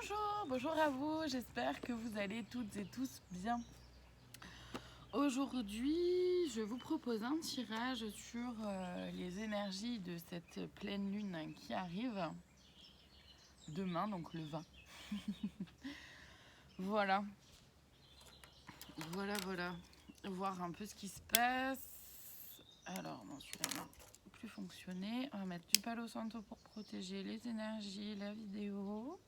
Bonjour, bonjour à vous, j'espère que vous allez toutes et tous bien. Aujourd'hui, je vous propose un tirage sur les énergies de cette pleine lune qui arrive demain, donc le 20. Voilà, voilà, voir un peu ce qui se passe. Alors, non, celui-là n'a plus fonctionné. On va mettre du Palo Santo pour protéger les énergies, la vidéo.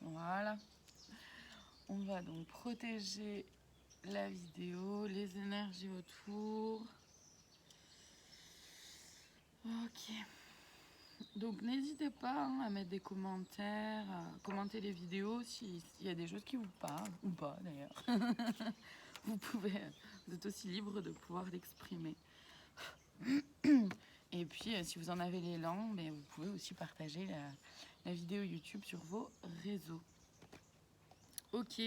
Voilà. On va donc protéger la vidéo, les énergies autour. Ok. Donc n'hésitez pas à mettre des commentaires, à commenter les vidéos s'il y a des choses qui vous parlent, ou pas d'ailleurs. Vous êtes aussi libre de pouvoir l'exprimer. Et puis si vous en avez l'élan, vous pouvez aussi partager la vidéo YouTube sur vos réseaux. Ok.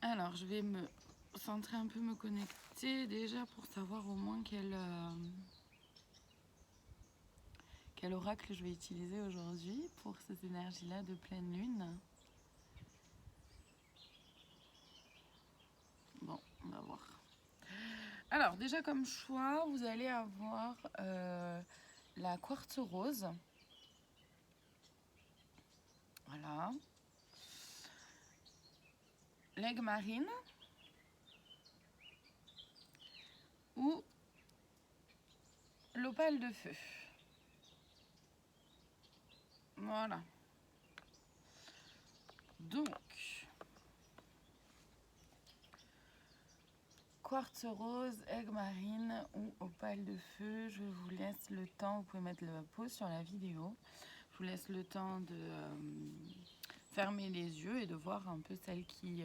Alors je vais me centrer un peu, me connecter déjà pour savoir au moins quel oracle je vais utiliser aujourd'hui pour ces énergies-là de pleine lune. Bon, on va voir. Alors déjà comme choix, vous allez avoir la quartz rose. Voilà. L'aigle marine. Ou l'opale de feu. Voilà. Donc, quartz rose, aigle marine ou opale de feu, je vous laisse le temps, vous pouvez mettre la pause sur la vidéo. Je vous laisse le temps de fermer les yeux et de voir un peu celle qui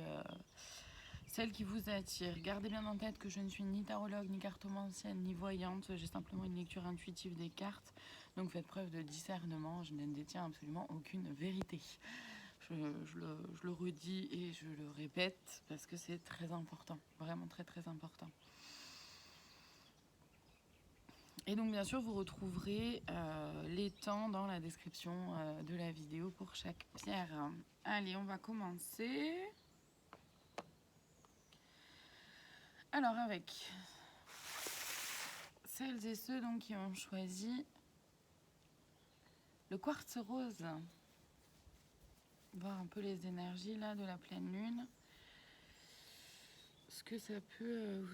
vous attire. Gardez bien en tête que je ne suis ni tarologue, ni cartomancienne, ni voyante. J'ai simplement une lecture intuitive des cartes. Donc faites preuve de discernement. Je ne détiens absolument aucune vérité. Je le redis et je le répète parce que c'est très important. Vraiment très très important. Et donc bien sûr vous retrouverez les temps dans la description de la vidéo pour chaque pierre. Allez, on va commencer. Alors avec celles et ceux donc qui ont choisi le quartz rose, voir un peu les énergies là de la pleine lune, ce que ça peut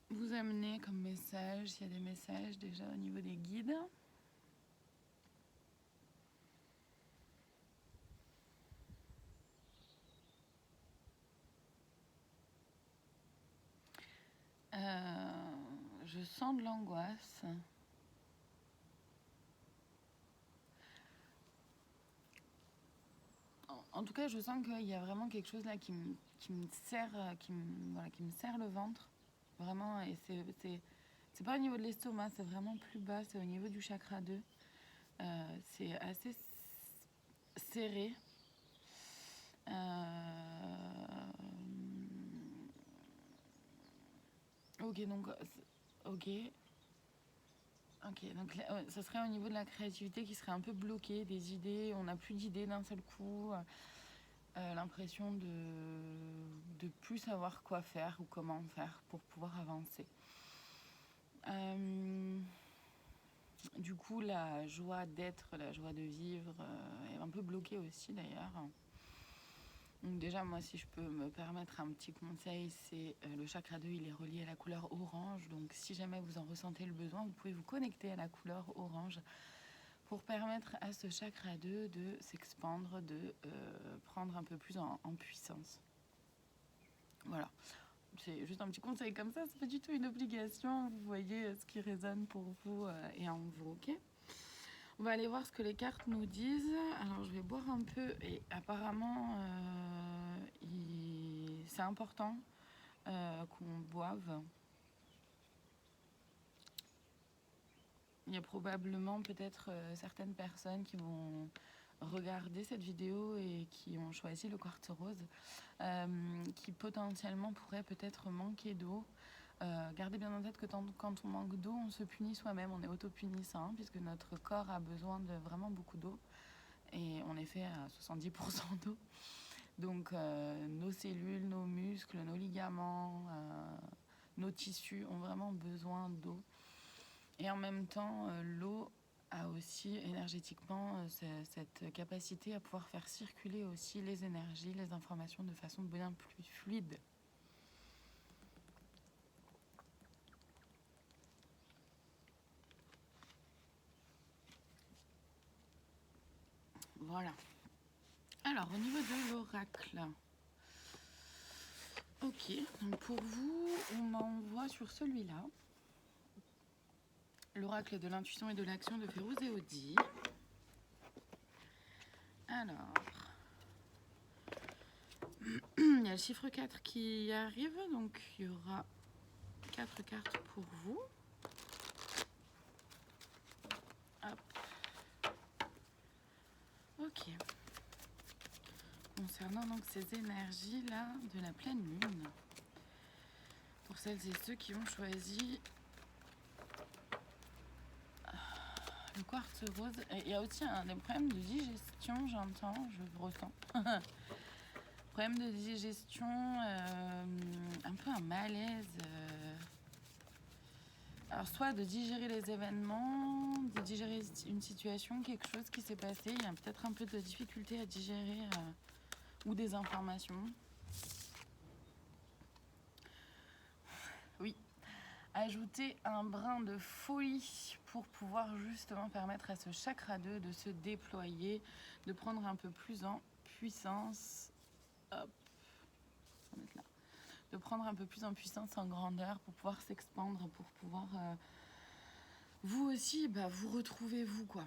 vous amener comme message, s'il y a des messages déjà au niveau des guides. Je sens de l'angoisse. En tout cas, je sens qu'il y a vraiment quelque chose là qui me serre, qui me serre le ventre. Vraiment, et c'est pas au niveau de l'estomac, c'est vraiment plus bas, c'est au niveau du chakra 2. C'est assez serré. Ok, donc ok. Ok, donc ça serait au niveau de la créativité qui serait un peu bloqué, des idées, on n'a plus d'idées d'un seul coup, l'impression de plus savoir quoi faire ou comment faire pour pouvoir avancer. Du coup, la joie d'être, la joie de vivre est un peu bloquée aussi d'ailleurs. Donc déjà, moi, si je peux me permettre un petit conseil, c'est le chakra 2, il est relié à la couleur orange. Donc si jamais vous en ressentez le besoin, vous pouvez vous connecter à la couleur orange pour permettre à ce chakra 2 de s'expandre, de prendre un peu plus en puissance. Voilà. C'est juste un petit conseil comme ça, c'est pas du tout une obligation. Vous voyez ce qui résonne pour vous et en vous, ok ? On va aller voir ce que les cartes nous disent. Alors je vais boire un peu et apparemment c'est important qu'on boive. Il y a probablement peut-être certaines personnes qui vont regardé cette vidéo et qui ont choisi le quartz rose, qui potentiellement pourraient peut-être manquer d'eau. Gardez bien en tête que quand on manque d'eau, on se punit soi-même, on est auto-punissant, hein, puisque notre corps a besoin de vraiment beaucoup d'eau, et on est fait à 70% d'eau. Donc nos cellules, nos muscles, nos ligaments, nos tissus ont vraiment besoin d'eau. Et en même temps, l'eau a aussi énergétiquement cette capacité à pouvoir faire circuler aussi les énergies, les informations de façon bien plus fluide. Voilà. Alors, au niveau de l'oracle, ok, donc pour vous, on m'envoie sur celui-là, l'oracle de l'intuition et de l'action de Férouz et Audi. Alors, il y a le chiffre 4 qui arrive, donc il y aura 4 cartes pour vous. Hop. Ok. Concernant donc ces énergies-là de la pleine lune, pour celles et ceux qui ont choisi le quartz rose, il y a aussi des problèmes de digestion, j'entends, je ressens. Problème de digestion, un peu un malaise. Alors soit de digérer les événements, de digérer une situation, quelque chose qui s'est passé, il y a peut-être un peu de difficulté à digérer ou des informations. Oui. Ajouter un brin de folie pour pouvoir justement permettre à ce chakra 2 de se déployer, de prendre un peu plus en puissance. Hop. On va mettre là. De prendre un peu plus en puissance, en grandeur, pour pouvoir s'expandre, pour pouvoir vous aussi, vous retrouvez vous quoi.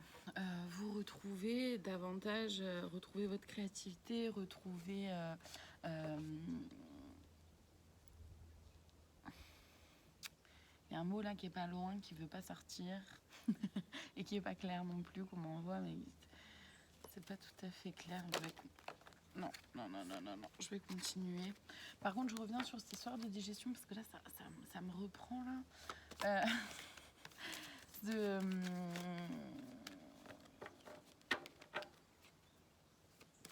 Vous retrouvez davantage, retrouver votre créativité, retrouver il y a un mot là qui est pas loin, qui veut pas sortir et qui est pas clair non plus, comme on voit, mais c'est pas tout à fait clair. Non, je vais continuer. Par contre, je reviens sur cette histoire de digestion, parce que là, ça me reprend, là.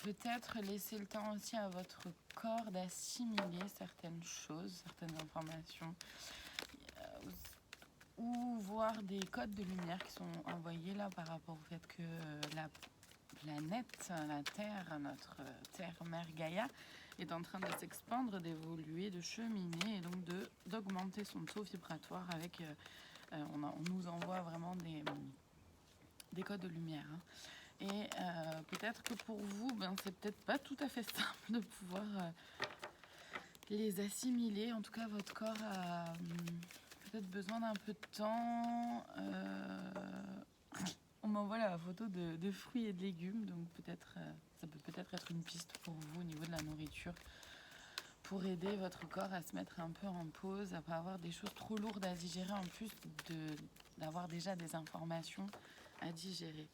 Peut-être laisser le temps aussi à votre corps d'assimiler certaines choses, certaines informations, ou voir des codes de lumière qui sont envoyés là par rapport au fait que la planète, la Terre, notre Terre-Mère Gaïa, est en train de s'expandre, d'évoluer, de cheminer et donc d'augmenter son taux vibratoire avec... on nous envoie vraiment des codes de lumière. Hein. Et peut-être que pour vous, c'est peut-être pas tout à fait simple de pouvoir les assimiler. En tout cas, votre corps a peut-être besoin d'un peu de temps. On m'envoie la photo de fruits et de légumes, donc peut-être ça peut peut-être être une piste pour vous au niveau de la nourriture, pour aider votre corps à se mettre un peu en pause, à pas avoir des choses trop lourdes à digérer, en plus d'avoir déjà des informations à digérer.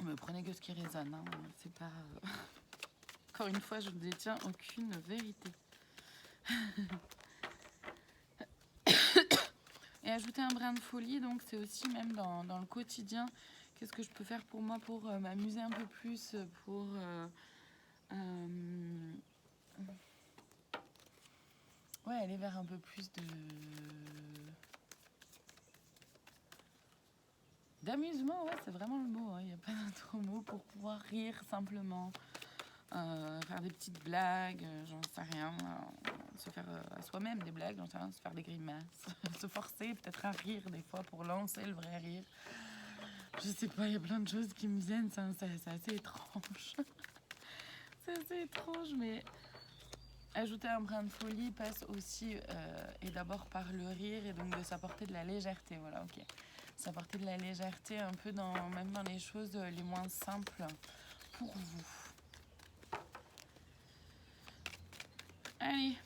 Me prenez que ce qui résonne, hein. C'est pas... Encore une fois, je ne détiens aucune vérité. Et ajouter un brin de folie, donc c'est aussi même dans le quotidien, qu'est-ce que je peux faire pour moi, pour m'amuser un peu plus, pour... aller vers un peu plus d'amusement, ouais, c'est vraiment le mot, hein. Il n'y a pas d'autre mot, pour pouvoir rire simplement, faire des petites blagues, j'en sais rien, se faire à soi-même des blagues, j'en sais rien, se faire des grimaces, se forcer peut-être à rire des fois pour lancer le vrai rire. Je sais pas, il y a plein de choses qui me viennent, c'est assez étrange. C'est assez étrange, mais ajouter un brin de folie passe aussi, et d'abord par le rire, et donc de s'apporter de la légèreté, voilà, ok. S'apporter de la légèreté un peu même dans les choses les moins simples pour vous. Allez.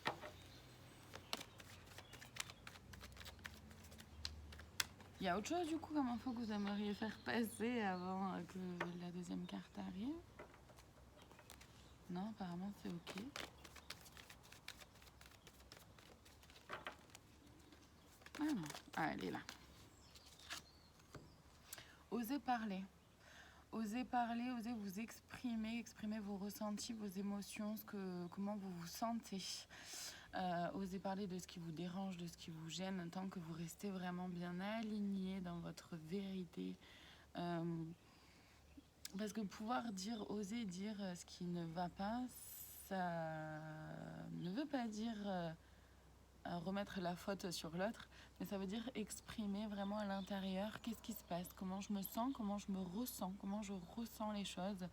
Il y a autre chose du coup comme info que vous aimeriez faire passer avant que la deuxième carte arrive? Non, apparemment c'est ok. Ah non, elle est là. Osez parler. Osez parler, osez vous exprimer, exprimer vos ressentis, vos émotions, comment vous vous sentez. Osez parler de ce qui vous dérange, de ce qui vous gêne, tant que vous restez vraiment bien aligné dans votre vérité. Parce que pouvoir dire, oser dire ce qui ne va pas, ça ne veut pas dire remettre la faute sur l'autre, mais ça veut dire exprimer vraiment à l'intérieur qu'est-ce qui se passe, comment je me sens, comment je me ressens, comment je ressens les choses.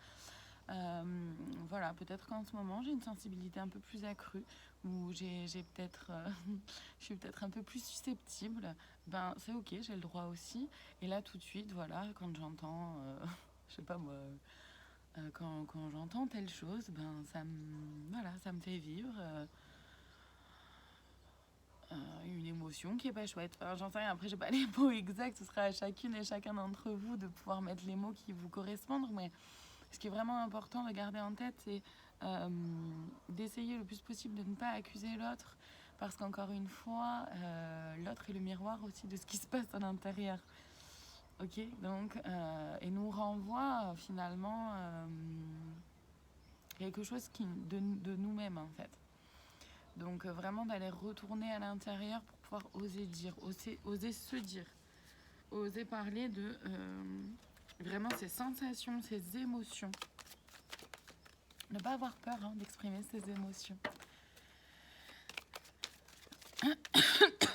Voilà, peut-être qu'en ce moment j'ai une sensibilité un peu plus accrue, ou j'ai peut-être, je suis peut-être un peu plus susceptible. Ben c'est ok, j'ai le droit aussi. Et là tout de suite, voilà, quand j'entends, je sais pas moi, quand j'entends telle chose, ben voilà, ça me fait vivre. Une émotion qui est pas chouette. Enfin, j'en sais rien, après j'ai pas les mots exacts, ce sera à chacune et chacun d'entre vous de pouvoir mettre les mots qui vous correspondent, mais ce qui est vraiment important de garder en tête, c'est d'essayer le plus possible de ne pas accuser l'autre, parce qu'encore une fois, l'autre est le miroir aussi de ce qui se passe à l'intérieur. Ok, donc, et nous renvoie finalement quelque chose de nous-mêmes en fait. Donc vraiment d'aller retourner à l'intérieur pour pouvoir oser dire, oser se dire, oser parler de vraiment ces sensations, ces émotions. Ne pas avoir peur d'exprimer ses émotions.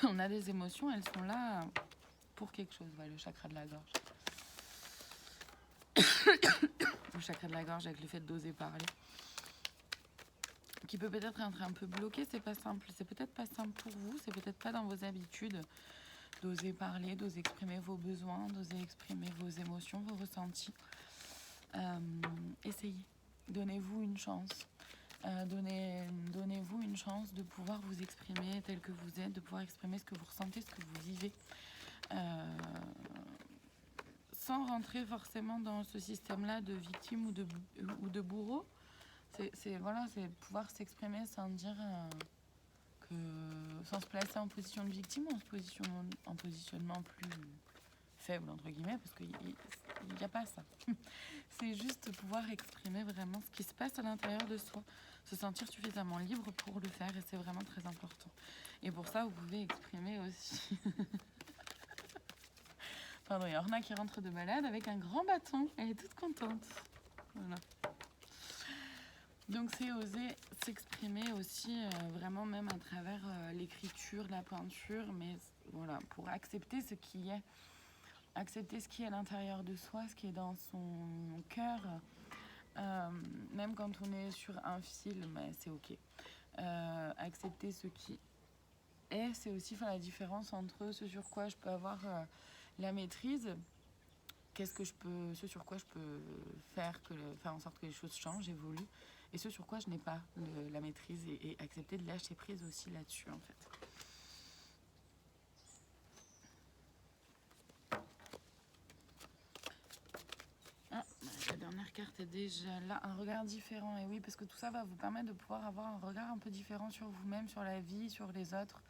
On a des émotions, elles sont là pour quelque chose. Ouais, le chakra de la gorge. Le chakra de la gorge avec le fait d'oser parler. Qui peut peut-être être un peu bloqué, c'est pas simple. C'est peut-être pas simple pour vous, c'est peut-être pas dans vos habitudes d'oser parler, d'oser exprimer vos besoins, d'oser exprimer vos émotions, vos ressentis. Essayez. Donnez-vous une chance. Donnez-vous une chance de pouvoir vous exprimer tel que vous êtes, de pouvoir exprimer ce que vous ressentez, ce que vous vivez. Sans rentrer forcément dans ce système-là de victime ou de bourreau. C'est pouvoir s'exprimer sans dire sans se placer en position de victime, en positionnement plus faible entre guillemets, parce qu'il n'y a pas ça. C'est juste pouvoir exprimer vraiment ce qui se passe à l'intérieur de soi, se sentir suffisamment libre pour le faire, et c'est vraiment très important. Et pour ça, vous pouvez exprimer aussi. Pardon, il y a Orna qui rentre de balade avec un grand bâton. Elle est toute contente. Voilà. Donc c'est oser s'exprimer aussi vraiment même à travers l'écriture, la peinture, mais voilà, pour accepter ce qui est. Accepter ce qui est à l'intérieur de soi, ce qui est dans son cœur. Même quand on est sur un film, c'est ok. Accepter ce qui est, c'est aussi faire la différence entre ce sur quoi je peux avoir la maîtrise, ce sur quoi je peux faire en sorte que les choses changent, évoluent, et ce sur quoi je n'ai pas la maîtrise, et accepter de lâcher prise aussi là-dessus en fait. La dernière carte est déjà là, un regard différent, et oui, parce que tout ça va vous permettre de pouvoir avoir un regard un peu différent sur vous-même, sur la vie, sur les autres,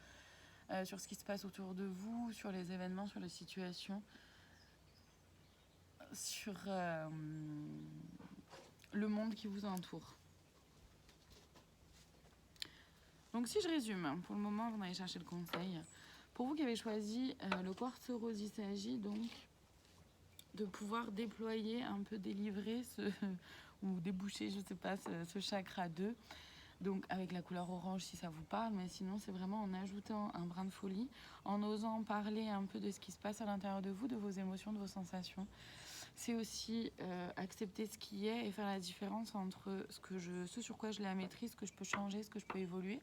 sur ce qui se passe autour de vous, sur les événements, sur les situations, sur le monde qui vous entoure. Donc si je résume, pour le moment vous allez chercher le conseil. Pour vous qui avez choisi le quartz rose, il s'agit donc de pouvoir déployer, un peu délivrer ou déboucher, je sais pas, ce chakra 2. Donc avec la couleur orange si ça vous parle, mais sinon c'est vraiment en ajoutant un brin de folie, en osant parler un peu de ce qui se passe à l'intérieur de vous, de vos émotions, de vos sensations. C'est aussi accepter ce qui est et faire la différence entre ce sur quoi je l'ai la maîtrise, ce que je peux changer, ce que je peux évoluer,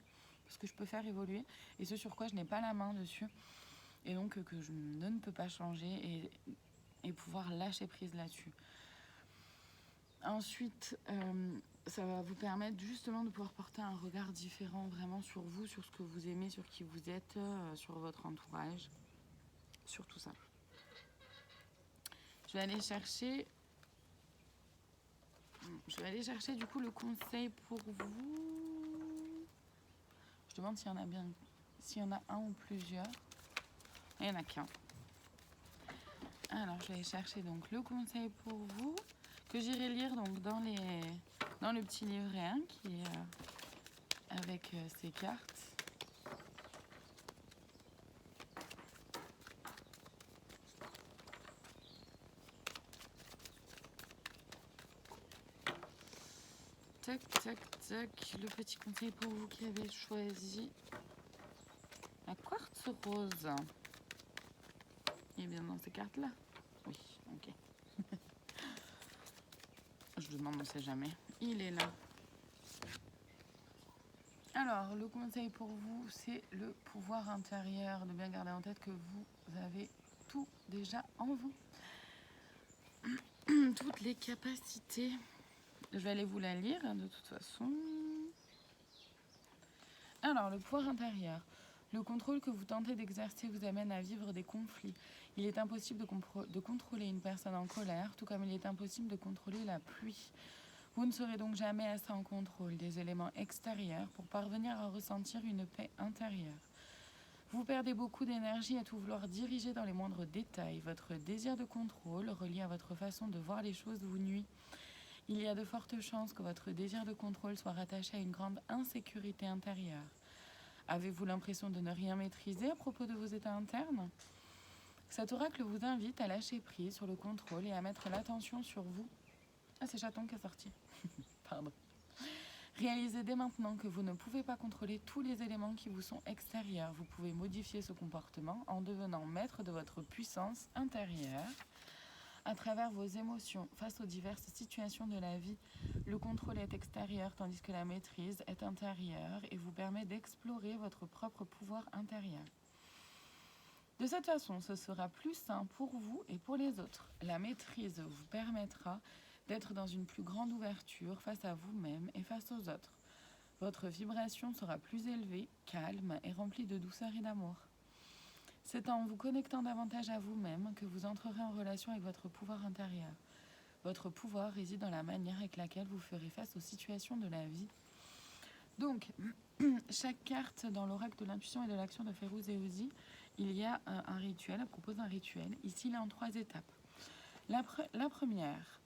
ce que je peux faire évoluer, et ce sur quoi je n'ai pas la main dessus, et donc que je ne peux pas changer, et pouvoir lâcher prise là-dessus. Ensuite, ça va vous permettre justement de pouvoir porter un regard différent vraiment sur vous, sur ce que vous aimez, sur qui vous êtes, sur votre entourage, sur tout ça. Je vais aller chercher... Je vais aller chercher du coup le conseil pour vous. Je demande s'il y en a bien... S'il y en a un ou plusieurs. Il n'y en a qu'un. Alors, je vais aller chercher donc le conseil pour vous, que j'irai lire donc dans le petit livret hein, qui est avec ces cartes. Tac, tac, tac. Le petit conseil pour vous qui avez choisi la quartz rose. Il est bien dans ces cartes-là? Oui, ok. Je demande, on ne sait jamais. Il est là. Alors, le conseil pour vous, c'est le pouvoir intérieur. De bien garder en tête que vous avez tout déjà en vous. Toutes les capacités. Je vais aller vous la lire de toute façon. Alors, le pouvoir intérieur. Le contrôle que vous tentez d'exercer vous amène à vivre des conflits. Il est impossible de contrôler une personne en colère, tout comme il est impossible de contrôler la pluie. Vous ne serez donc jamais assez en contrôle des éléments extérieurs pour parvenir à ressentir une paix intérieure. Vous perdez beaucoup d'énergie à tout vouloir diriger dans les moindres détails. Votre désir de contrôle, relié à votre façon de voir les choses, vous nuit. Il y a de fortes chances que votre désir de contrôle soit rattaché à une grande insécurité intérieure. Avez-vous l'impression de ne rien maîtriser à propos de vos états internes? Cet oracle vous invite à lâcher prise sur le contrôle et à mettre l'attention sur vous. Ah, c'est Chaton qui est sorti. Pardon. Réalisez dès maintenant que vous ne pouvez pas contrôler tous les éléments qui vous sont extérieurs. Vous pouvez modifier ce comportement en devenant maître de votre puissance intérieure. À travers vos émotions face aux diverses situations de la vie, le contrôle est extérieur tandis que la maîtrise est intérieure et vous permet d'explorer votre propre pouvoir intérieur. De cette façon, ce sera plus sain pour vous et pour les autres. La maîtrise vous permettra d'être dans une plus grande ouverture face à vous-même et face aux autres. Votre vibration sera plus élevée, calme et remplie de douceur et d'amour. C'est en vous connectant davantage à vous-même que vous entrerez en relation avec votre pouvoir intérieur. Votre pouvoir réside dans la manière avec laquelle vous ferez face aux situations de la vie. Donc, chaque carte dans l'oracle de l'intuition et de l'action de Férouz et Ozi, il y a un rituel, elle propose un rituel. Ici, il est en 3 étapes. La première,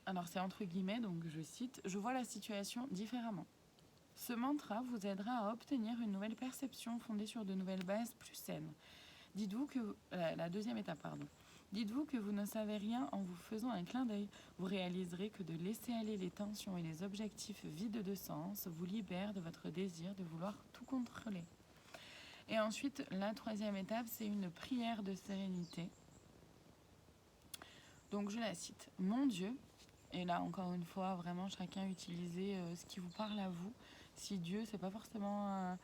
alors c'est entre guillemets, donc je cite, « Je vois la situation différemment ». Ce mantra vous aidera à obtenir une nouvelle perception fondée sur de nouvelles bases plus saines. Dites-vous que... la deuxième étape, pardon. Dites-vous que vous ne savez rien en vous faisant un clin d'œil. Vous réaliserez que de laisser aller les tensions et les objectifs vides de sens vous libère de votre désir de vouloir tout contrôler. Et ensuite, la troisième étape, c'est une prière de sérénité. Donc je la cite. « Mon Dieu », et là encore une fois, vraiment chacun utilisez ce qui vous parle à vous. Si Dieu, c'est pas forcément...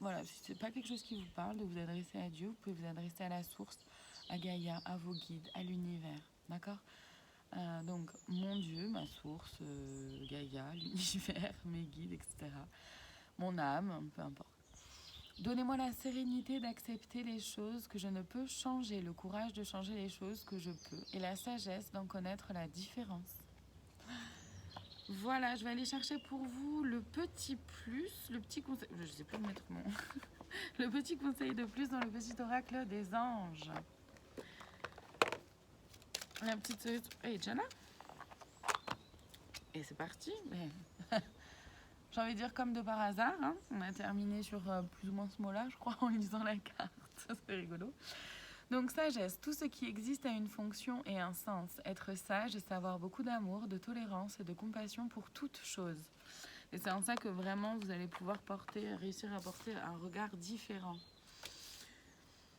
voilà, si c'est pas quelque chose qui vous parle, de vous adresser à Dieu, vous pouvez vous adresser à la source, à Gaïa, à vos guides, à l'univers. D'accord? Donc, mon Dieu, ma source, Gaïa, l'univers, mes guides, etc. Mon âme, peu importe. Donnez-moi la sérénité d'accepter les choses que je ne peux changer, le courage de changer les choses que je peux et la sagesse d'en connaître la différence. Voilà, je vais aller chercher pour vous le petit plus, le petit conseil, je ne sais plus mettre mon... le petit conseil de plus dans le petit oracle des anges. La petite cerise... est déjà là. Et c'est parti. Mais... j'ai envie de dire comme de par hasard, hein. On a terminé sur plus ou moins ce mot-là, je crois, en lisant la carte. C'est rigolo. Donc sagesse, tout ce qui existe a une fonction et un sens. Être sage, c'est avoir beaucoup d'amour, de tolérance et de compassion pour toute chose. Et c'est en ça que vraiment vous allez pouvoir réussir à porter un regard différent.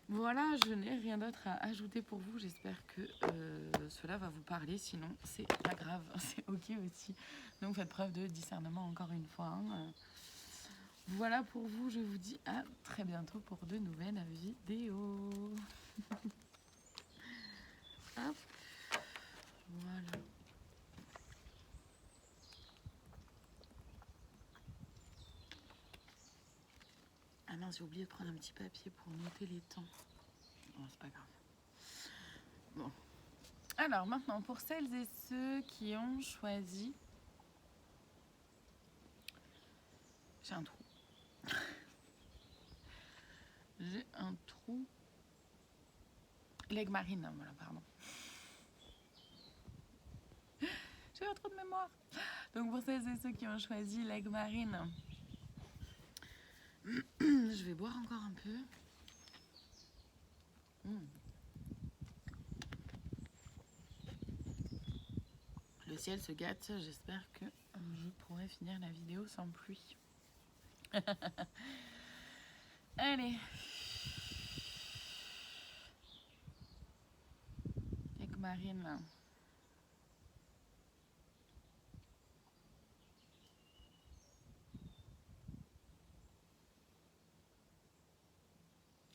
Voilà, je n'ai rien d'autre à ajouter pour vous. J'espère que cela va vous parler. Sinon, c'est pas grave, c'est ok aussi. Donc faites preuve de discernement encore une fois. Hein. Voilà pour vous, je vous dis à très bientôt pour de nouvelles vidéos. Hop. Voilà. Ah mince, j'ai oublié de prendre un petit papier pour noter les temps. Bon, c'est pas grave. Bon. Alors maintenant, pour celles et ceux qui ont choisi... J'ai un trou. J'ai un trou. L'aigle marine, voilà, pardon. J'ai un trou de mémoire. Donc pour celles et ceux qui ont choisi l'aigle marine, je vais boire encore un peu. Le ciel se gâte, j'espère que je pourrai finir la vidéo sans pluie. Allez. Aigle marine là.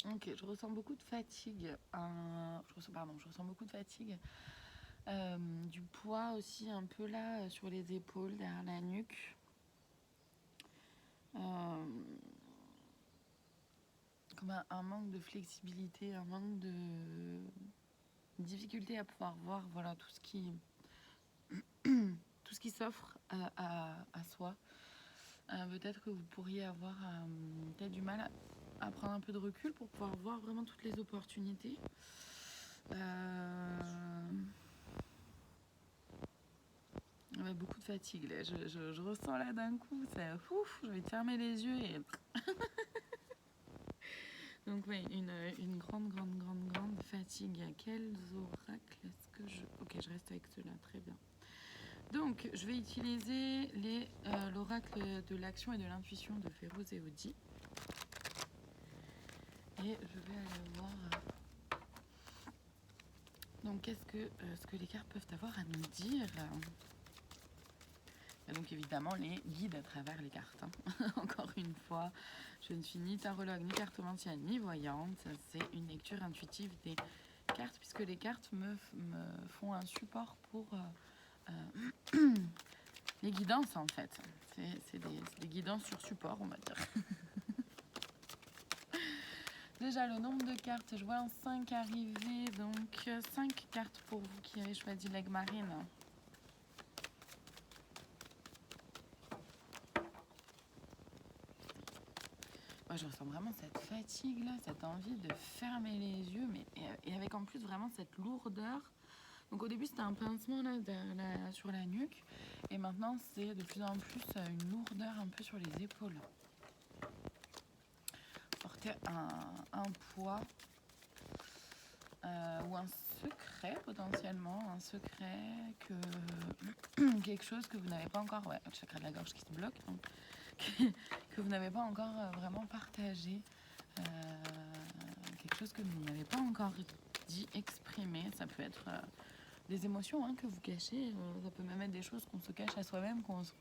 Ok, je ressens beaucoup de fatigue. Je ressens beaucoup de fatigue. Du poids aussi un peu là sur les épaules, derrière la nuque. Comme un manque de flexibilité, un manque de difficulté à pouvoir voir voilà, tout ce qui s'offre à soi. Peut-être que vous pourriez avoir peut-être du mal à prendre un peu de recul pour pouvoir voir vraiment toutes les opportunités. Ouais, beaucoup de fatigue là. Je ressens là d'un coup, c'est ouf, je vais fermer les yeux et donc oui, une grande fatigue. Quels oracles est-ce que je... Ok, je reste avec ceux-là, très bien. Donc, je vais utiliser l'oracle de l'action et de l'intuition de Férouz et Audi. Et je vais aller voir... Donc, qu'est-ce que les cartes peuvent avoir à nous dire? Et donc, évidemment, les guides à travers les cartes. Hein. Encore une fois, je ne suis ni tarologue, ni cartomancienne, ni voyante. C'est une lecture intuitive des cartes, puisque les cartes me font un support pour les guidances, en fait. C'est des guidances sur support, on va dire. Déjà, le nombre de cartes, je vois un 5 arriver, donc 5 cartes pour vous qui avez choisi l'aigle marine. Moi, je ressens vraiment cette fatigue là, cette envie de fermer les yeux, mais et avec en plus vraiment cette lourdeur. Donc au début c'était un pincement là, sur la nuque, et maintenant c'est de plus en plus une lourdeur un peu sur les épaules. Porter un poids ou un secret potentiellement, un secret quelque chose que vous n'avez pas encore, ouais, le chakra de la gorge qui se bloque, donc que vous n'avez pas encore vraiment partagé, quelque chose que vous n'avez pas encore dit, exprimé. Ça peut être des émotions hein, que vous cachez, ça peut même être des choses qu'on se cache à soi-même, qu'on se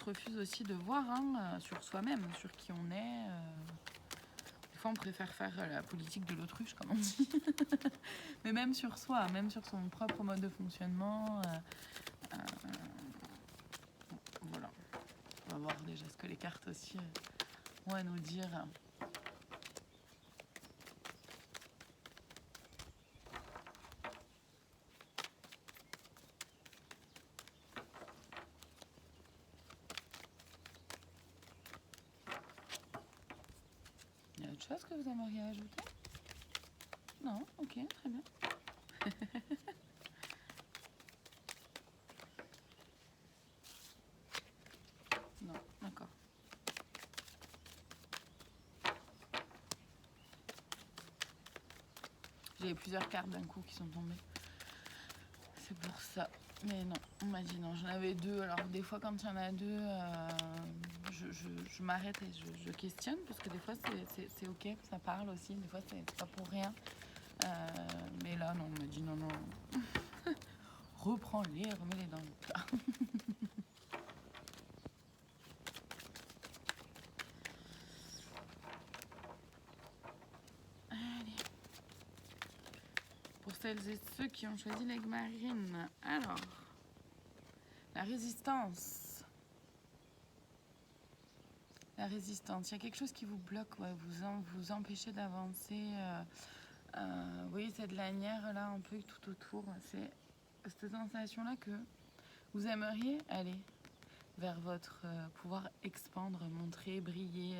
refuse aussi de voir hein, sur soi-même, sur qui on est. Des fois on préfère faire la politique de l'autruche comme on dit, mais même sur soi, même sur son propre mode de fonctionnement. Voilà. On va voir déjà ce que les cartes aussi ont à nous dire. Il y a autre chose que vous aimeriez ajouter? Non? Ok, très bien. Non, d'accord. J'ai plusieurs cartes d'un coup qui sont tombées. C'est pour ça. Mais non, on m'a dit non. J'en avais deux. Alors des fois quand il y en a deux, je m'arrête et je questionne. Parce que des fois c'est ok, ça parle aussi. Des fois c'est pas pour rien. Mais là non, on m'a dit non, non. Reprends-les, remets-les dans le plat. Allez. Pour celles et ceux qui ont choisi l'aigle marine. Alors, la résistance. La résistance. Il y a quelque chose qui vous bloque, ouais, vous empêchez d'avancer. Vous voyez cette lanière là un peu tout autour. C'est cette sensation là que vous aimeriez aller vers votre pouvoir expandre, montrer, briller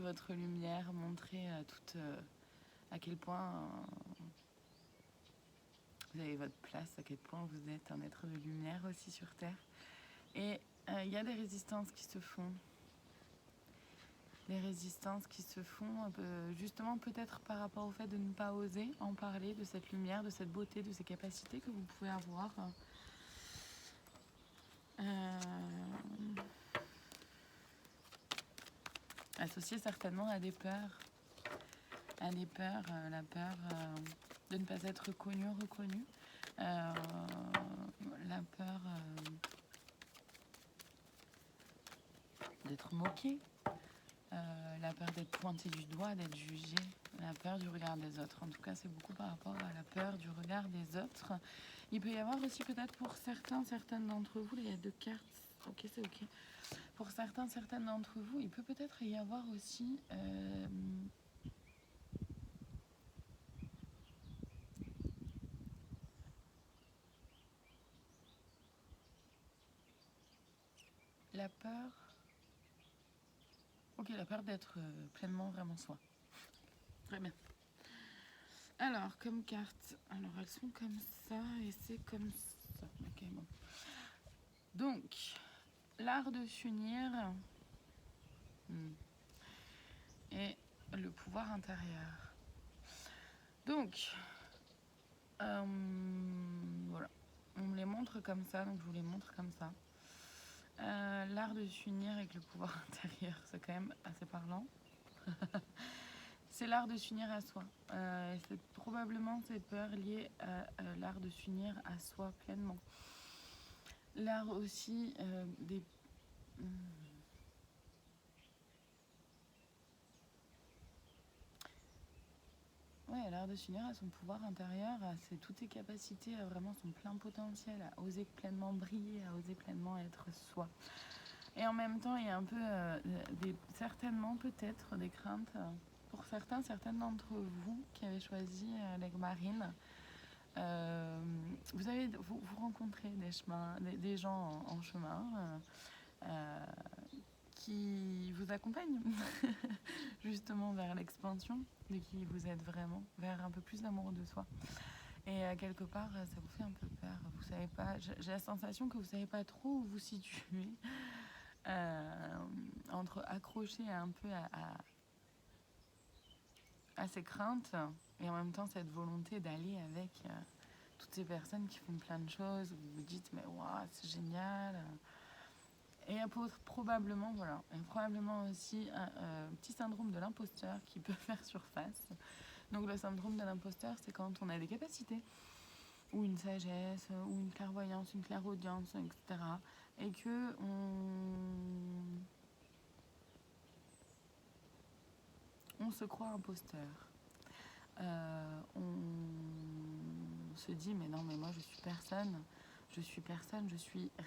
votre lumière, montrer à quel point vous avez votre place, à quel point vous êtes un être de lumière aussi sur Terre. Et il y a des résistances qui se font. Des résistances qui se font justement peut-être par rapport au fait de ne pas oser en parler de cette lumière, de cette beauté, de ces capacités que vous pouvez avoir. Associé certainement à des peurs. À des peurs, la peur de ne pas être reconnu, reconnu. La peur d'être moqué. La peur d'être pointé du doigt, d'être jugé. La peur du regard des autres. En tout cas, c'est beaucoup par rapport à la peur du regard des autres. Il peut y avoir aussi peut-être pour certaines d'entre vous, là, il y a 2 cartes. Ok, c'est ok. Pour certaines d'entre vous, il peut peut-être y avoir aussi la peur. Ok, la peur d'être pleinement vraiment soi. Très bien. Alors, comme carte, alors elles sont comme ça et c'est comme ça. Ok, bon. Donc, l'art de s'unir et le pouvoir intérieur. Donc, voilà. On me les montre comme ça, donc je vous les montre comme ça. L'art de s'unir avec le pouvoir intérieur, c'est quand même assez parlant. C'est l'art de s'unir à soi. C'est probablement ces peurs liées à l'art de s'unir à soi pleinement. L'art aussi des... Ouais, l'art de s'unir à son pouvoir intérieur, à toutes ses capacités, à vraiment son plein potentiel, à oser pleinement briller, à oser pleinement être soi. Et en même temps, il y a un peu, certainement peut-être des craintes pour certaines d'entre vous qui avez choisi l'aigle marine. Vous rencontrez des gens en chemin qui vous accompagnent justement vers l'expansion de qui vous êtes vraiment, vers un peu plus d'amour de soi. Et quelque part, ça vous fait un peu peur. Vous savez pas, j'ai la sensation que vous savez pas trop où vous situez. Entre accrocher un peu à ces craintes et en même temps cette volonté d'aller avec toutes ces personnes qui font plein de choses, vous vous dites mais waouh, c'est génial. Et probablement aussi un petit syndrome de l'imposteur qui peut faire surface. Donc le syndrome de l'imposteur, c'est quand on a des capacités ou une sagesse ou une clairvoyance, une clairaudience, etc. et que on se croit imposteur. On se dit mais non mais moi je suis personne, je suis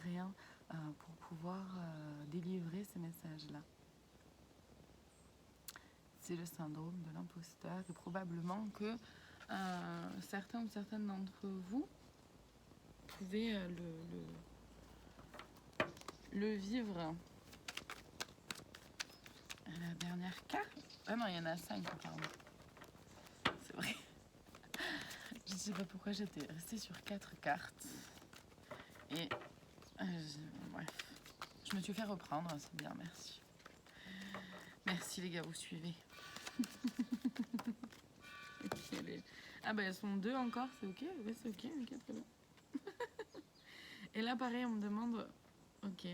rien pour pouvoir délivrer ces messages-là. C'est le syndrome de l'imposteur et probablement que certains ou certaines d'entre vous pouvez le vivre. La dernière carte. Ah non, il y en a 5, pardon. C'est vrai. Je ne sais pas pourquoi j'étais restée sur 4 cartes. Et bref. Je me suis fait reprendre, c'est bien, merci. Merci les gars, vous suivez. Ah bah elles sont 2 encore, c'est ok? Oui, c'est ok, très bien. Et là pareil, on me demande, ok.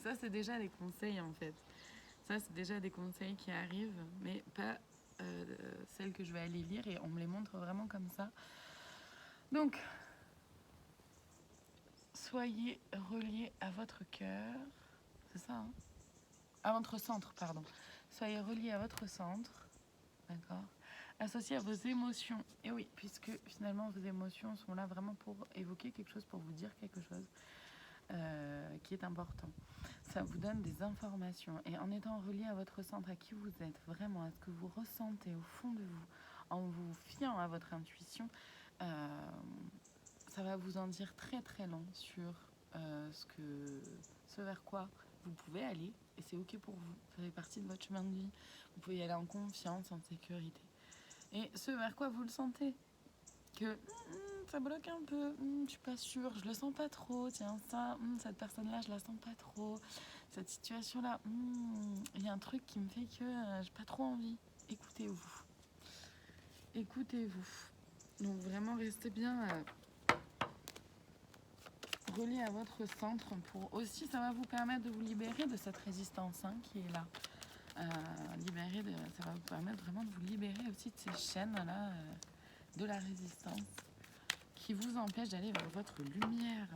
Ça c'est déjà des conseils en fait. Ça c'est déjà des conseils qui arrivent, mais pas celles que je vais aller lire et on me les montre vraiment comme ça. Donc, soyez reliés à votre cœur, c'est ça, hein? À votre centre, pardon. Soyez reliés à votre centre, d'accord? Associés à vos émotions. Et oui, puisque finalement vos émotions sont là vraiment pour évoquer quelque chose, pour vous dire quelque chose. qui est important. Ça vous donne des informations. Et en étant relié à votre centre, à qui vous êtes vraiment, à ce que vous ressentez au fond de vous, en vous fiant à votre intuition, ça va vous en dire très très long sur ce vers quoi vous pouvez aller. Et c'est ok pour vous. Ça fait partie de votre chemin de vie. Vous pouvez y aller en confiance, en sécurité. Et ce vers quoi vous le sentez, que ça bloque un peu, je suis pas sûre, je le sens pas trop, tiens ça, cette personne-là, je la sens pas trop, cette situation-là, il y a un truc qui me fait que j'ai pas trop envie. Écoutez-vous. Écoutez-vous. Donc vraiment, restez bien relié à votre centre pour aussi, ça va vous permettre de vous libérer de cette résistance qui est là. Ça va vous permettre vraiment de vous libérer aussi de ces chaînes-là, de la résistance qui vous empêche d'aller vers votre lumière,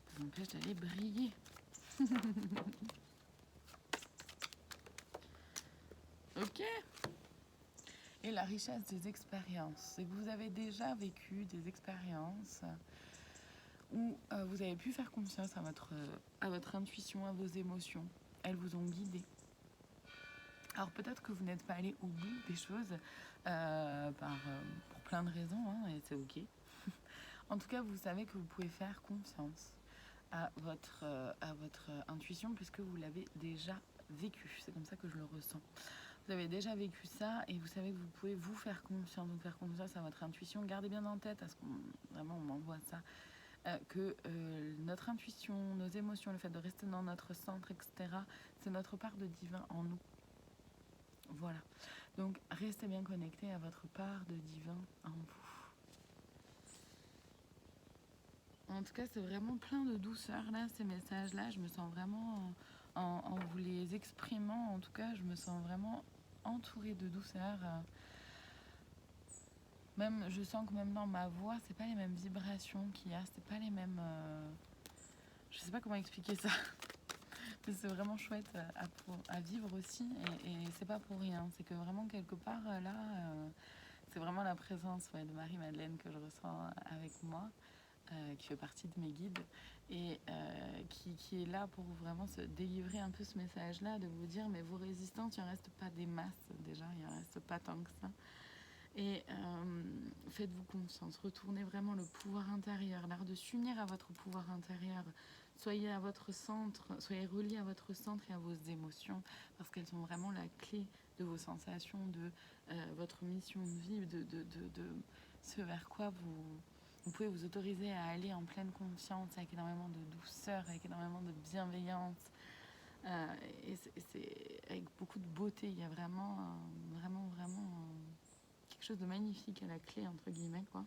qui vous empêche d'aller briller. Ok. Et la richesse des expériences, c'est que vous avez déjà vécu des expériences où vous avez pu faire confiance à votre intuition, à vos émotions. Elles vous ont guidé. Alors peut-être que vous n'êtes pas allé au bout des choses pour plein de raisons, et c'est ok. En tout cas, vous savez que vous pouvez faire confiance à votre intuition puisque vous l'avez déjà vécu. C'est comme ça que je le ressens. Vous avez déjà vécu ça et vous savez que vous pouvez vous faire confiance, donc faire confiance à votre intuition. Gardez bien en tête, parce qu'on vraiment on m'envoie ça, que notre intuition, nos émotions, le fait de rester dans notre centre, etc., c'est notre part de divin en nous. Voilà. Donc restez bien connectés à votre part de divin en vous. En tout cas, c'est vraiment plein de douceur là, ces messages-là. Je me sens vraiment, en vous les exprimant, en tout cas, je me sens vraiment entourée de douceur. Même, je sens que même dans ma voix, c'est pas les mêmes vibrations qu'il y a, c'est pas les mêmes. Je sais pas comment expliquer ça, mais c'est vraiment chouette à vivre aussi, et c'est pas pour rien. C'est que vraiment quelque part là, c'est vraiment la présence de Marie-Madeleine que je ressens avec moi. Qui fait partie de mes guides et qui est là pour vraiment se délivrer un peu ce message-là, de vous dire mais vos résistances, il n'en reste pas des masses déjà, il n'en reste pas tant que ça. Et faites-vous confiance, retournez vraiment le pouvoir intérieur, l'art de s'unir à votre pouvoir intérieur. Soyez à votre centre, soyez reliés à votre centre et à vos émotions, parce qu'elles sont vraiment la clé de vos sensations, de votre mission de vie, de ce vers quoi vous pouvez vous autoriser à aller en pleine confiance, avec énormément de douceur, avec énormément de bienveillance, et c'est avec beaucoup de beauté. Il y a vraiment quelque chose de magnifique à la clé, entre guillemets, quoi.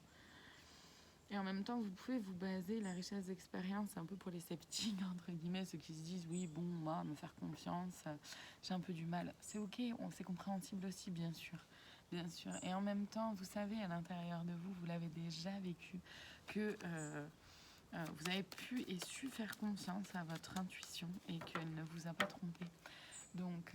Et en même temps, vous pouvez vous baser la richesse d'expérience un peu pour les sceptiques, entre guillemets, ceux qui se disent oui, bon, moi, me faire confiance, j'ai un peu du mal. C'est ok, c'est compréhensible aussi, bien sûr. Bien sûr. Et en même temps, vous savez, à l'intérieur de vous, vous l'avez déjà vécu, que vous avez pu et su faire confiance à votre intuition et qu'elle ne vous a pas trompé. Donc,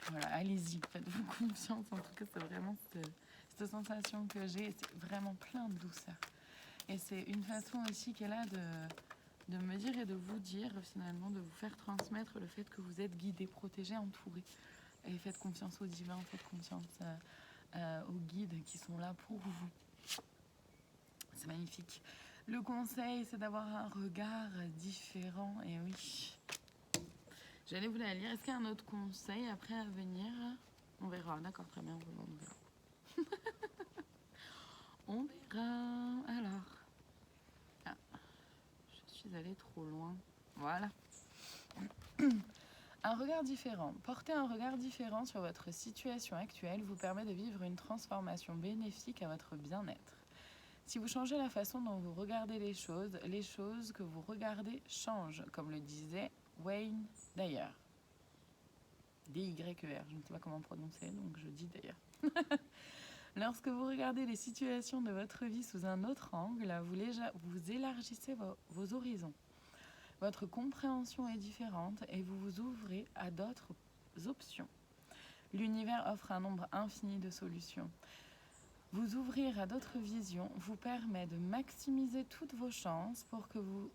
voilà, allez-y, faites-vous confiance. En tout cas, c'est vraiment cette sensation que j'ai. C'est vraiment plein de douceur. Et c'est une façon aussi qu'elle a de me dire et de vous dire, finalement, de vous faire transmettre le fait que vous êtes guidé, protégé, entouré. Et faites confiance au divin, faites confiance aux guides qui sont là pour vous. C'est magnifique. Le conseil, c'est d'avoir un regard différent. Et oui, j'allais vous la lire. Est-ce qu'il y a un autre conseil après à venir? On verra. D'accord, très bien. On verra. On verra. Alors. Ah, je suis allée trop loin. Voilà. Un regard différent. Porter un regard différent sur votre situation actuelle vous permet de vivre une transformation bénéfique à votre bien-être. Si vous changez la façon dont vous regardez les choses que vous regardez changent, comme le disait Wayne Dyer. D-Y-E-R, je ne sais pas comment prononcer, donc je dis d'ailleurs. Lorsque vous regardez les situations de votre vie sous un autre angle, vous élargissez vos horizons. Votre compréhension est différente et vous vous ouvrez à d'autres options. L'univers offre un nombre infini de solutions. Vous ouvrir à d'autres visions vous permet de maximiser toutes vos chances pour que vous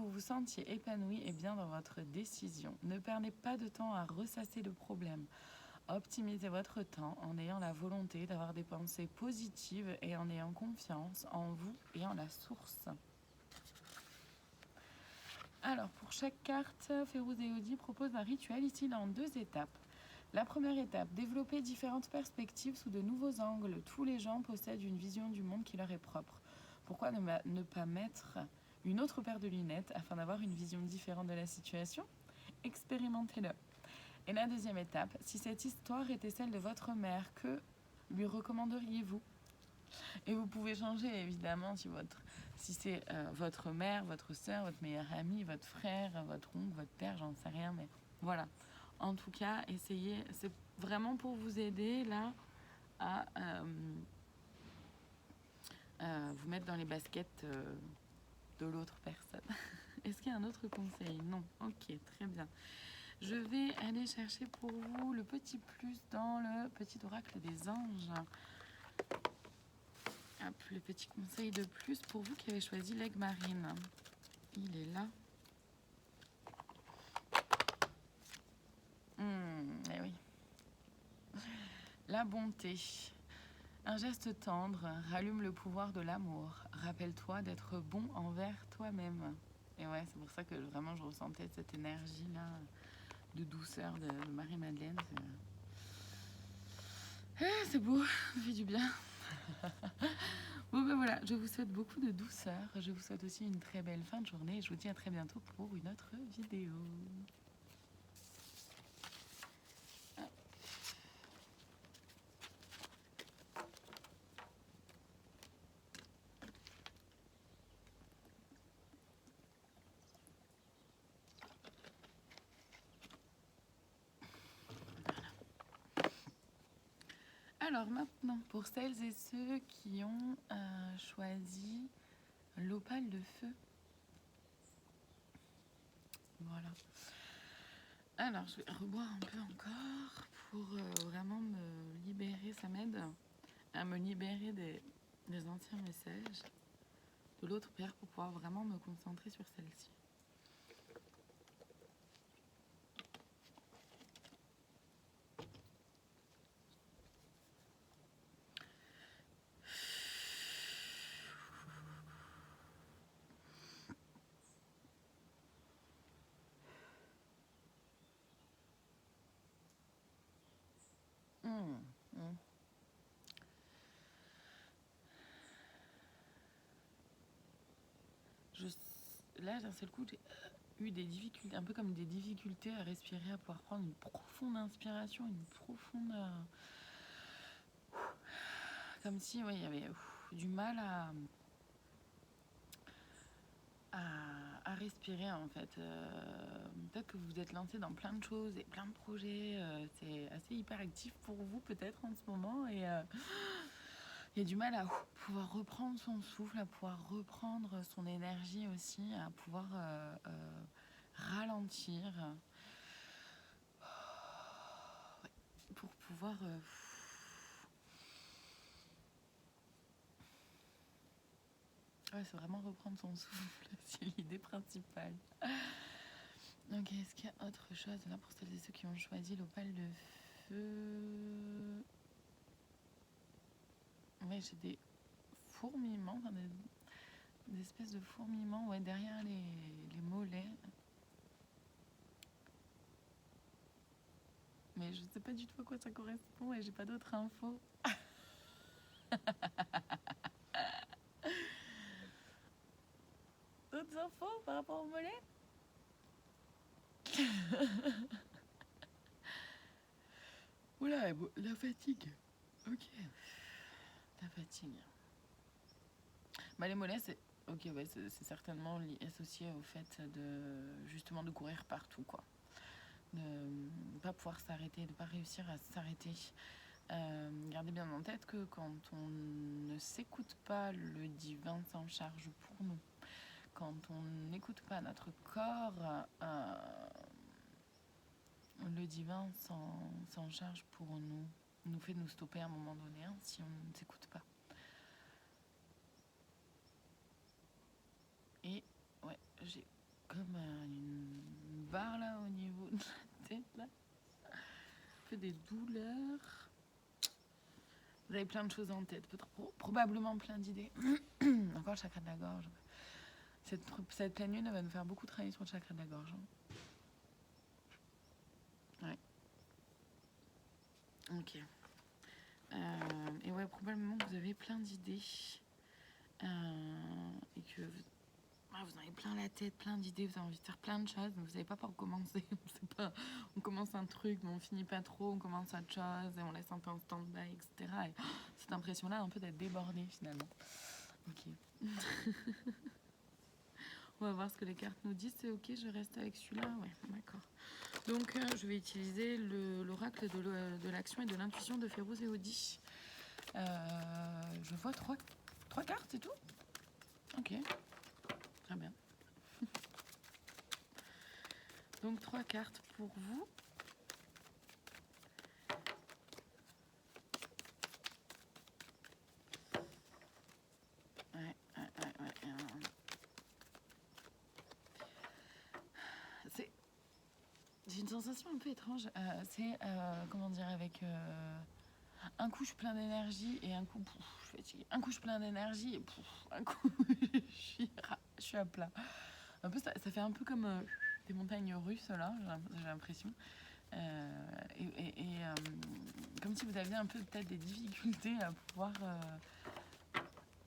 vous sentiez épanoui et bien dans votre décision. Ne perdez pas de temps à ressasser le problème. Optimisez votre temps en ayant la volonté d'avoir des pensées positives et en ayant confiance en vous et en la source. Alors, pour chaque carte, Férouz et Audi proposent un rituel ici dans 2 étapes. La première étape, développer différentes perspectives sous de nouveaux angles. Tous les gens possèdent une vision du monde qui leur est propre. Pourquoi ne pas mettre une autre paire de lunettes afin d'avoir une vision différente de la situation? Expérimentez-le. Et la deuxième étape, si cette histoire était celle de votre mère, que lui recommanderiez-vous? Et vous pouvez changer évidemment si c'est votre mère, votre soeur, votre meilleure amie, votre frère, votre oncle, votre père, j'en sais rien, mais voilà. En tout cas, essayez, c'est vraiment pour vous aider là à vous mettre dans les baskets de l'autre personne. Est-ce qu'il y a un autre conseil? Non. Ok, très bien. Je vais aller chercher pour vous le petit plus dans le petit oracle des anges. Hop, le petit conseil de plus pour vous qui avez choisi l'aigle marine. Il est là. Eh oui. La bonté. Un geste tendre rallume le pouvoir de l'amour. Rappelle-toi d'être bon envers toi-même. Et ouais, c'est pour ça que vraiment je ressentais cette énergie-là de douceur de Marie-Madeleine. C'est beau, ça fait du bien. Bon ben voilà, je vous souhaite beaucoup de douceur. Je vous souhaite aussi une très belle fin de journée. Et je vous dis à très bientôt pour une autre vidéo. Alors maintenant, pour celles et ceux qui ont choisi l'opale de feu. Voilà. Alors, je vais reboire un peu encore pour vraiment me libérer. Ça m'aide à me libérer des anciens messages de l'autre paire pour pouvoir vraiment me concentrer sur celle-ci. Là, d'un seul coup, j'ai eu des difficultés, un peu comme des difficultés à respirer, à pouvoir prendre une profonde inspiration, une profonde... comme si il y avait du mal à respirer en fait. Peut-être que vous vous êtes lancé dans plein de choses et plein de projets. C'est assez hyper actif pour vous peut-être en ce moment. Et il y a du mal à pouvoir reprendre son souffle, à pouvoir reprendre son énergie aussi, à pouvoir ralentir pour pouvoir c'est vraiment reprendre son souffle, c'est l'idée principale. Ok, est-ce qu'il y a autre chose là pour celles et ceux qui ont choisi l'opale de feu? Ouais, j'ai des fourmillements, enfin des espèces de fourmillements derrière les mollets. Mais je sais pas du tout à quoi ça correspond et j'ai pas d'autres infos. D'autres infos par rapport au mollet? Oula, la fatigue. Ok. La fatigue. Bah, les mollets, c'est ok, ouais, c'est certainement associé au fait de justement de courir partout, quoi. De ne pas pouvoir s'arrêter, de ne pas réussir à s'arrêter. Gardez bien en tête que quand on ne s'écoute pas, le divin s'en charge pour nous. Quand on n'écoute pas notre corps, le divin s'en charge pour nous. nous fait nous stopper à un moment donné hein, si on ne s'écoute pas. Et ouais, j'ai comme une barre là au niveau de la tête là. Un peu des douleurs. Vous avez plein de choses en tête, probablement plein d'idées. Encore le chakra de la gorge. Cette pleine lune va nous faire beaucoup travailler sur le chakra de la gorge. Ouais. Ok. Et ouais, probablement que vous avez plein d'idées. Et que vous en avez plein la tête, plein d'idées, vous avez envie de faire plein de choses, mais vous savez pas par où commencer. On commence un truc, mais on finit pas trop, on commence autre chose, et on laisse un peu en stand-by, etc. Et cette impression-là, un peu d'être débordé finalement. Ok. On va voir ce que les cartes nous disent. C'est ok, je reste avec celui-là. Ouais, d'accord. Donc, je vais utiliser l'oracle de l'action et de l'intuition de Férouz et Audi. Je vois trois cartes, c'est tout. Ok, très bien. Donc 3 cartes pour vous. Ouais. J'ai une sensation un peu étrange. C'est, comment dire, avec un coup je suis plein d'énergie et un coup je suis fatiguée. Un coup je suis plein d'énergie et un coup je suis à plat. Un peu ça fait un peu comme des montagnes russes là, j'ai l'impression. Comme si vous aviez un peu peut-être des difficultés à pouvoir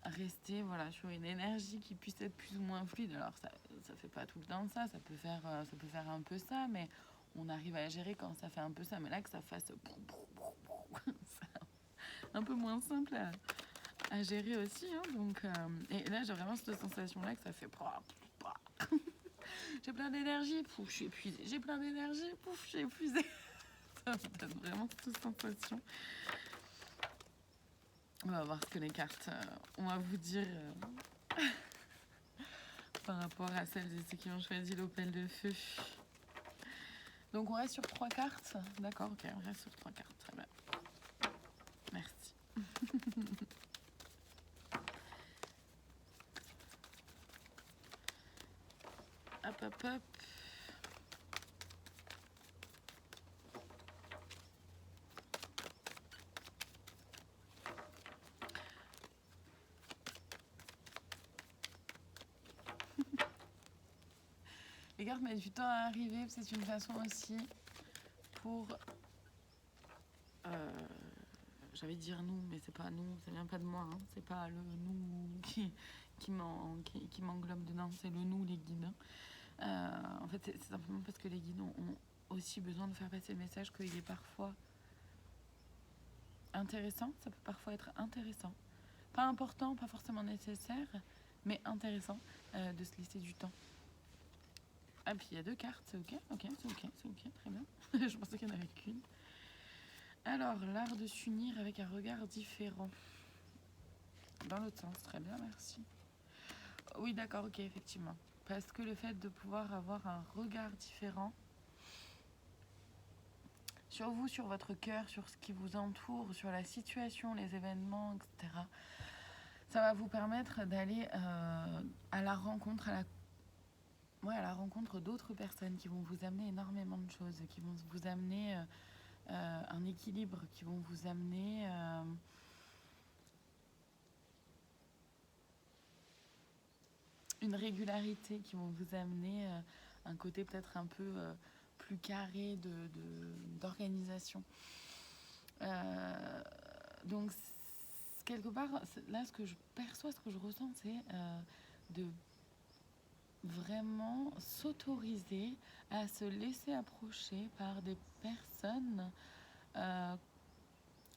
rester voilà, sur une énergie qui puisse être plus ou moins fluide. Alors ça fait pas tout le temps ça peut faire un peu ça, mais on arrive à gérer quand ça fait un peu ça. Mais là que ça fasse c'est un peu moins simple à gérer aussi. Hein, donc, et là j'ai vraiment cette sensation là que ça fait j'ai plein d'énergie, pouf, je suis épuisée. J'ai plein d'énergie, pouf, je suis épuisée. Ça me donne vraiment cette sensation. On va voir ce que les cartes ont à vous dire par rapport à celles et ceux qui ont choisi l'opale de feu. Donc on reste sur 3 cartes. D'accord, ok, on reste sur 3 cartes. Très bien. Merci. Hop. Les cartes mettent du temps à arriver, c'est une façon aussi pour... j'allais dire nous, mais c'est pas nous, ça vient pas de moi, hein. C'est pas le nous qui m'englobe dedans, c'est le nous, les guides. En fait, c'est simplement parce que les guides ont aussi besoin de faire passer le message qu'il est parfois intéressant, ça peut parfois être intéressant. Pas important, pas forcément nécessaire, mais intéressant de se laisser du temps. Ah, puis il y a 2 cartes, c'est ok, très bien. Je pensais qu'il n'y en avait qu'une. Alors, l'art de s'unir avec un regard différent. Dans l'autre sens, très bien, merci. Oui, d'accord, ok, effectivement. Parce que le fait de pouvoir avoir un regard différent sur vous, sur votre cœur, sur ce qui vous entoure, sur la situation, les événements, etc., ça va vous permettre d'aller à la rencontre, à la rencontre d'autres personnes qui vont vous amener énormément de choses, qui vont vous amener un équilibre, qui vont vous amener une régularité, qui vont vous amener un côté peut-être un peu plus carré d'organisation. Donc quelque part, là ce que je perçois, ce que je ressens, c'est de vraiment s'autoriser à se laisser approcher par des personnes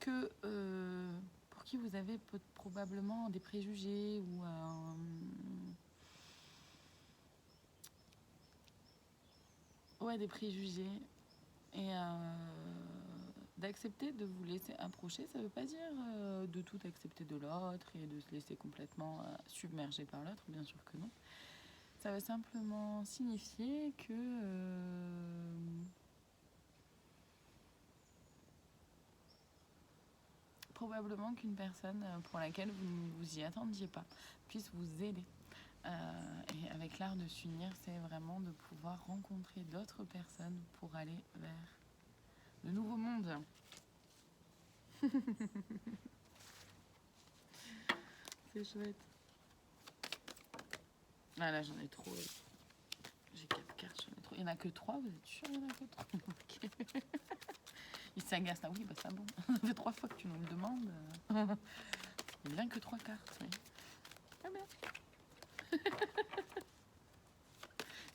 pour qui vous avez probablement des préjugés ou des préjugés et d'accepter de vous laisser approcher. Ça veut pas dire de tout accepter de l'autre et de se laisser complètement submerger par l'autre, bien sûr que non. Ça veut simplement signifier que probablement qu'une personne pour laquelle vous ne vous y attendiez pas puisse vous aider. Et avec l'art de s'unir, c'est vraiment de pouvoir rencontrer d'autres personnes pour aller vers le nouveau monde. C'est chouette. Ah là, j'en ai trop. J'ai 4 cartes, j'en ai trop. Il n'y en a que 3, vous êtes sûr? Il n'y en a que 3. Ok. Il s'agace. Ah oui, bah c'est bon. Ça fait 3 fois que tu nous le demandes. Il n'y a bien que 3 cartes, oui. Ah bien.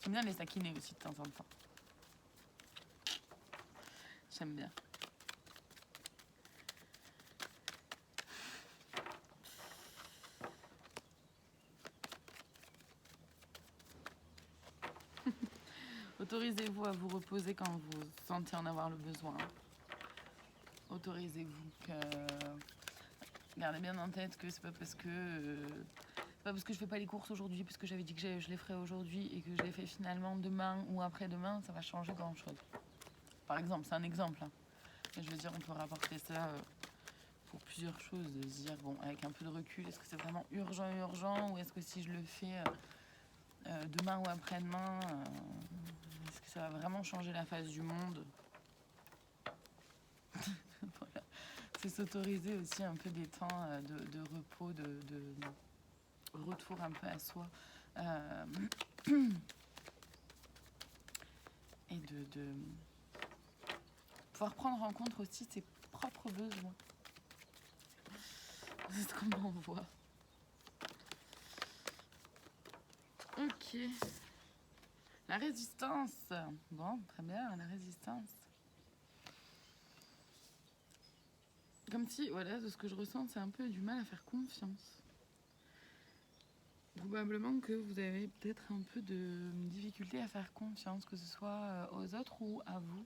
J'aime bien les taquiner aussi de temps en temps. J'aime bien. Autorisez-vous à vous reposer quand vous sentez en avoir le besoin. Autorisez-vous que... Gardez bien en tête que c'est pas parce que je fais pas les courses aujourd'hui, parce que j'avais dit que je les ferais aujourd'hui et que je les fais finalement demain ou après-demain, ça va changer grand-chose. Par exemple, c'est un exemple. Hein. Mais je veux dire, on peut rapporter ça pour plusieurs choses, de se dire, bon, avec un peu de recul, est-ce que c'est vraiment urgent, ou est-ce que si je le fais demain ou après-demain, est-ce que ça va vraiment changer la face du monde? Voilà. C'est s'autoriser aussi un peu des temps de repos, de retour un peu à soi. Et de pouvoir prendre en compte aussi ses propres besoins. C'est ce qu'on m'envoie. Ok. La résistance. Bon, très bien, la résistance. Comme si, voilà, de ce que je ressens, c'est un peu du mal à faire confiance. Probablement que vous avez peut-être un peu de difficulté à faire confiance, que ce soit aux autres ou à vous.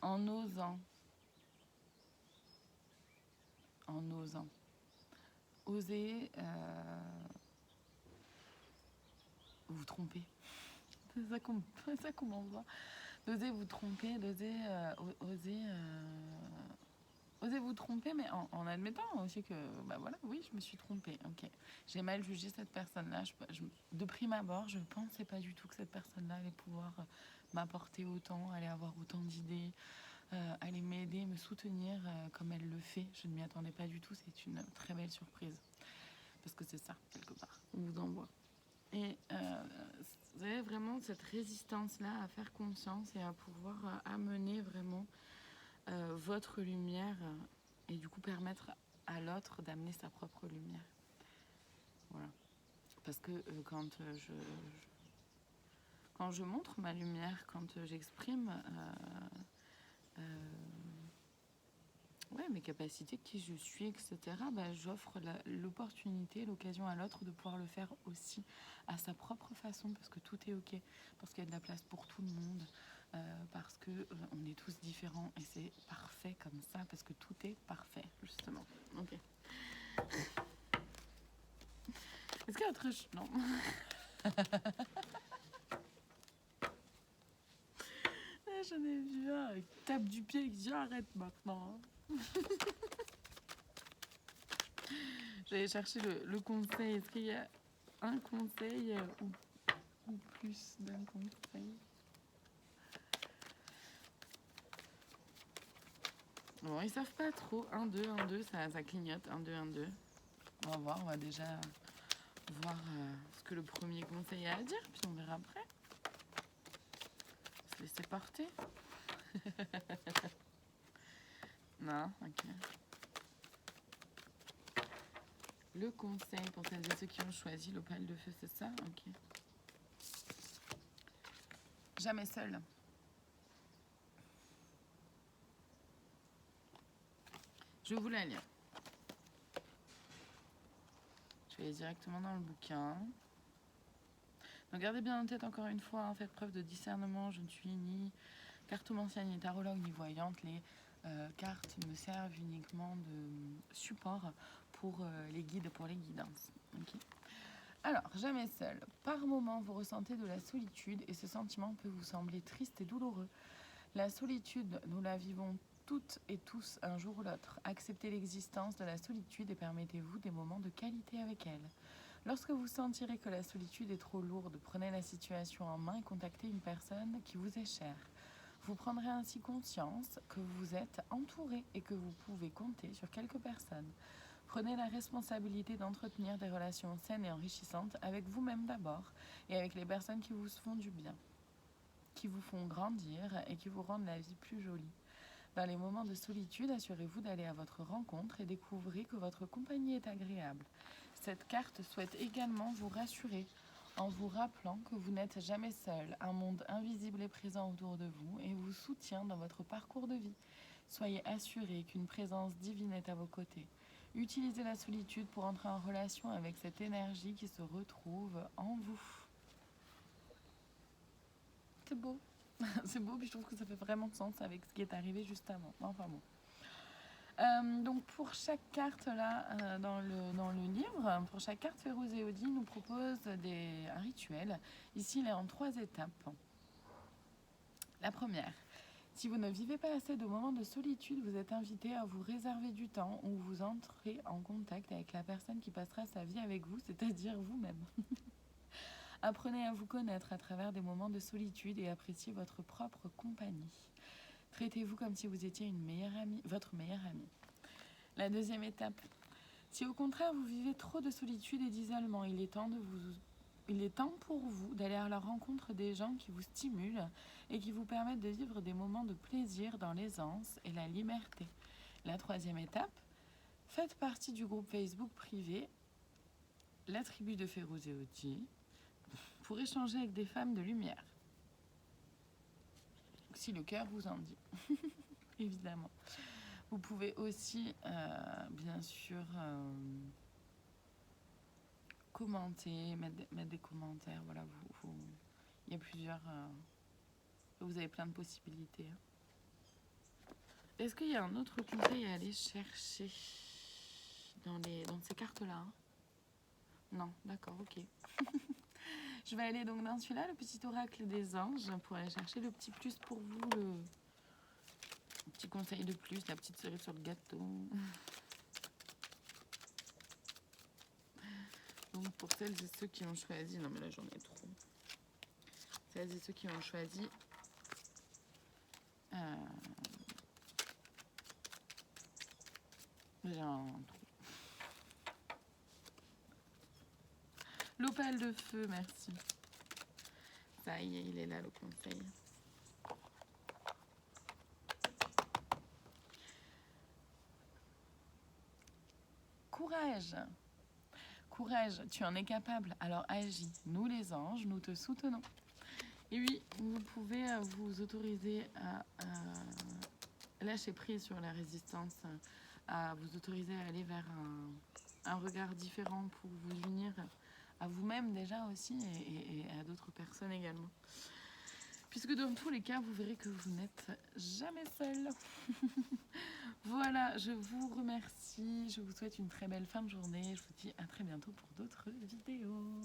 En osant. Oser vous tromper. C'est ça qu'on m'envoie. D'oser vous tromper, oser vous tromper, mais en admettant aussi que, bah voilà, oui, je me suis trompée. Ok, j'ai mal jugé cette personne-là. De prime abord, je ne pensais pas du tout que cette personne-là allait pouvoir m'apporter autant, allait avoir autant d'idées, allait m'aider, me soutenir comme elle le fait. Je ne m'y attendais pas du tout. C'est une très belle surprise. Parce que c'est ça, quelque part, on vous envoie. Et vous avez vraiment cette résistance-là à faire confiance et à pouvoir amener vraiment votre lumière et du coup permettre à l'autre d'amener sa propre lumière. Voilà. Parce que quand je montre ma lumière, quand j'exprime ouais, mes capacités, qui je suis, etc., bah, j'offre l'opportunité, l'occasion à l'autre de pouvoir le faire aussi à sa propre façon, parce que tout est ok, parce qu'il y a de la place pour tout le monde, parce que on est tous différents et c'est parfait comme ça, parce que tout est parfait, justement. Ok. Est-ce qu'il y a autre chose? Non. J'en ai vu un qui tape du pied et qui dit j'arrête maintenant. J'allais chercher le conseil. Est-ce qu'il y a un conseil ou plus d'un conseil? Bon, ils savent pas trop. 1, 2, 1, 2, ça clignote. 1, 2, 1, 2. On va voir, on va déjà voir ce que le premier conseil a à dire, puis on verra après. Se laisser porter. Non, ok. Le conseil pour celles et ceux qui ont choisi l'opale de feu, c'est ça? Ok. Jamais seul. Je vais vous la lire. Je vais aller directement dans le bouquin. Donc gardez bien en tête encore une fois, hein, faites preuve de discernement. Je ne suis ni cartomancienne, ni tarologue, ni voyante. Les cartes me servent uniquement de support pour les guides, pour les guidances. Okay. Alors, jamais seul. Par moments, vous ressentez de la solitude et ce sentiment peut vous sembler triste et douloureux. La solitude, nous la vivons toutes et tous un jour ou l'autre. Acceptez l'existence de la solitude et permettez-vous des moments de qualité avec elle. Lorsque vous sentirez que la solitude est trop lourde, prenez la situation en main et contactez une personne qui vous est chère. Vous prendrez ainsi conscience que vous êtes entouré et que vous pouvez compter sur quelques personnes. Prenez la responsabilité d'entretenir des relations saines et enrichissantes avec vous-même d'abord et avec les personnes qui vous font du bien, qui vous font grandir et qui vous rendent la vie plus jolie. Dans les moments de solitude, assurez-vous d'aller à votre rencontre et découvrez que votre compagnie est agréable. Cette carte souhaite également vous rassurer en vous rappelant que vous n'êtes jamais seul. Un monde invisible est présent autour de vous et vous soutient dans votre parcours de vie. Soyez assurés qu'une présence divine est à vos côtés. Utilisez la solitude pour entrer en relation avec cette énergie qui se retrouve en vous. C'est beau. C'est beau, puis je trouve que ça fait vraiment sens avec ce qui est arrivé juste avant. Enfin bon. Donc pour chaque carte là dans le livre, pour chaque carte, Férouz et Odile nous propose un rituel. Ici, il est en 3 étapes. La première, si vous ne vivez pas assez de moments de solitude, vous êtes invité à vous réserver du temps où vous entrez en contact avec la personne qui passera sa vie avec vous, c'est-à-dire vous-même. Apprenez à vous connaître à travers des moments de solitude et appréciez votre propre compagnie. Traitez-vous comme si vous étiez votre meilleure amie. La deuxième étape. Si au contraire vous vivez trop de solitude et d'isolement, il est temps pour vous d'aller à la rencontre des gens qui vous stimulent et qui vous permettent de vivre des moments de plaisir dans l'aisance et la liberté. La troisième étape. Faites partie du groupe Facebook privé La Tribu de Férouz et Odile pour échanger avec des femmes de lumière. Si le cœur vous en dit, évidemment. Vous pouvez aussi, bien sûr, commenter, mettre des commentaires. Voilà, il y a plusieurs... vous avez plein de possibilités. Est-ce qu'il y a un autre conseil à aller chercher dans ces cartes-là? Non, d'accord, ok. Je vais aller donc dans celui-là, le petit oracle des anges, pour aller chercher le petit plus pour vous, le petit conseil de plus, la petite cerise sur le gâteau. Donc pour celles et ceux qui ont choisi, non mais là j'en ai trop. Celles et ceux qui ont choisi j'ai un trou. L'opale de feu, merci. Ça y est, il est là le conseil. Courage. Courage, tu en es capable, alors agis. Nous les anges, nous te soutenons. Et oui, vous pouvez vous autoriser à lâcher prise sur la résistance, à vous autoriser à aller vers un regard différent pour vous unir à vous-même déjà aussi et à d'autres personnes également. Puisque dans tous les cas, vous verrez que vous n'êtes jamais seul. Voilà, je vous remercie. Je vous souhaite une très belle fin de journée. Je vous dis à très bientôt pour d'autres vidéos.